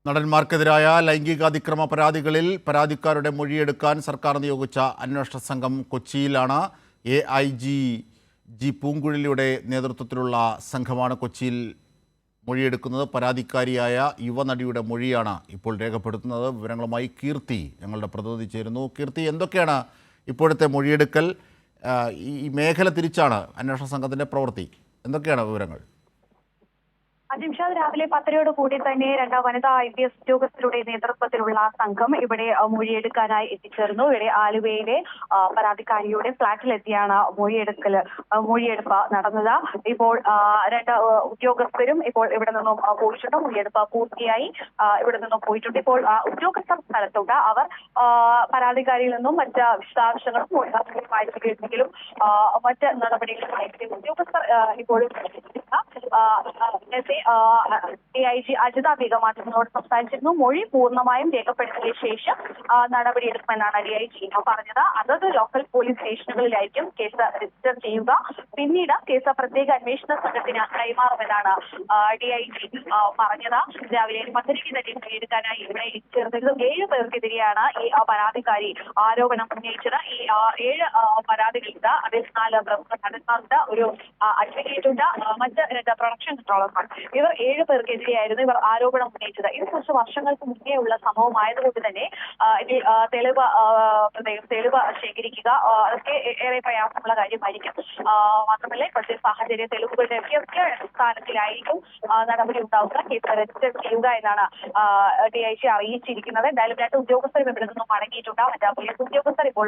നടന്മാർക്കെതിരായ ലൈംഗികാതിക്രമ പരാതികളിൽ പരാതിക്കാരുടെ മൊഴിയെടുക്കാൻ സർക്കാർ നിയോഗിച്ച അന്വേഷണ സംഘം കൊച്ചിയിലാണ്. AIG പൂങ്കുഴലിയുടെ നേതൃത്വത്തിലുള്ള സംഘമാണ് കൊച്ചിയിൽ മൊഴിയെടുക്കുന്നത്. പരാതിക്കാരിയായ യുവനടിയുടെ മൊഴിയാണ് ഇപ്പോൾ രേഖപ്പെടുത്തുന്നത്. വിവരങ്ങളുമായി കീർത്തി ഞങ്ങളുടെ പ്രതിനിധി ചേരുന്നു. കീർത്തി, എന്തൊക്കെയാണ് ഇപ്പോഴത്തെ മൊഴിയെടുക്കൽ? ഈ മേഖല തിരിച്ചാണ് അന്വേഷണ സംഘത്തിൻ്റെ പ്രവൃത്തി. എന്തൊക്കെയാണ് വിവരങ്ങൾ? ജിംഷാദ്, രാവിലെ 10:00 കൂടി തന്നെ 2 വനിതാ IPS ഉദ്യോഗസ്ഥരുടെ നേതൃത്വത്തിലുള്ള സംഘം ഇവിടെ മൊഴിയെടുക്കാനായി എത്തിച്ചേർന്നു. ഇവിടെ ആലുവയിലെ പരാതിക്കാരിയുടെ ഫ്ളാറ്റിലെത്തിയാണ് മൊഴിയെടുപ്പ് നടന്നത്. ഇപ്പോൾ 2 ഉദ്യോഗസ്ഥരും ഇപ്പോൾ ഇവിടെ നിന്നും പോയിട്ടുണ്ട്. മൊഴിയെടുപ്പ് പൂർത്തിയായി ഇവിടെ നിന്നും പോയിട്ടുണ്ട്. ഇപ്പോൾ ഉദ്യോഗസ്ഥർ സ്ഥലത്തുണ്ട്. അവർ പരാതിക്കാരിയിൽ നിന്നും മറ്റ് വിശദാംശങ്ങളും വായിച്ചെങ്കിലും മറ്റ് നടപടികളും ഉദ്യോഗസ്ഥർ ഇപ്പോഴും AIG അജിത ബീഗം മാധ്യമങ്ങളോട് സംസാരിച്ചിരുന്നു. മൊഴി പൂർണ്ണമായും രേഖപ്പെടുത്തിയ ശേഷം നടപടിയെടുക്കുമെന്നാണ് DIG പറഞ്ഞത്. അതത് ലോക്കൽ പോലീസ് സ്റ്റേഷനുകളിലായിരിക്കും കേസ് രജിസ്റ്റർ ചെയ്യുക. പിന്നീട് കേസ് പ്രത്യേക അന്വേഷണ സംഘത്തിന് കൈമാറുമെന്നാണ് DIG പറഞ്ഞത്. രാവിലെ 10:00 തന്നെ മൊഴിയെടുക്കാനായി ഇവിടെ എത്തിച്ചേർന്നത് 7 പേർക്കെതിരെയാണ് ഈ പരാതിക്കാരി ആരോപണം ഉന്നയിച്ചത്. ഈ 7 പരാതികളുണ്ട്. അതിൽ 4 പ്രമുഖ നടന്മാരുണ്ട്, ഒരു അഡ്വക്കേറ്റ് ഉണ്ട്, മറ്റ് 2 പ്രൊഡക്ഷൻ കൺട്രോളർമാർ. ഇവർ 7 പേർക്കെതിരെയായിരുന്നു ഇവർ ആരോപണം ഉന്നയിച്ചത്. ഇത് കുറച്ച് വർഷങ്ങൾക്ക് മുന്നേ ഉള്ള സംഭവമായതുകൊണ്ട് തന്നെ ഇതിൽ തെളിവ് ശേഖരിക്കുക അതൊക്കെ ഏറെ പ്രയാസമുള്ള കാര്യമായിരിക്കും. മാത്രമല്ല ഇപ്പോഴത്തെ സാഹചര്യ തെളിവുകളുടെ ഒക്കെ അടിസ്ഥാനത്തിലായിരിക്കും നടപടി ഉണ്ടാവുക. കേസ് രജിസ്റ്റർ ചെയ്യുക എന്നാണ് DIG അറിയിച്ചിരിക്കുന്നത്. എന്തായാലും 2 ഉദ്യോഗസ്ഥരും ഇവിടെ നിന്നും മടങ്ങിയിട്ടുണ്ട്. മറ്റ് പോലീസ് ഉദ്യോഗസ്ഥർ ഇപ്പോൾ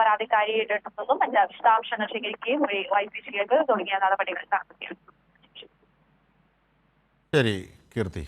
പരാതിക്കാരിയുടെ നിന്നും മറ്റ് വിശദാംശങ്ങൾ ശേഖരിക്കുകയും വായിപ്പിക്കുകയും തുടങ്ങിയ നടപടികൾ നടത്തുകയാണ്. ശരി കീർത്തി.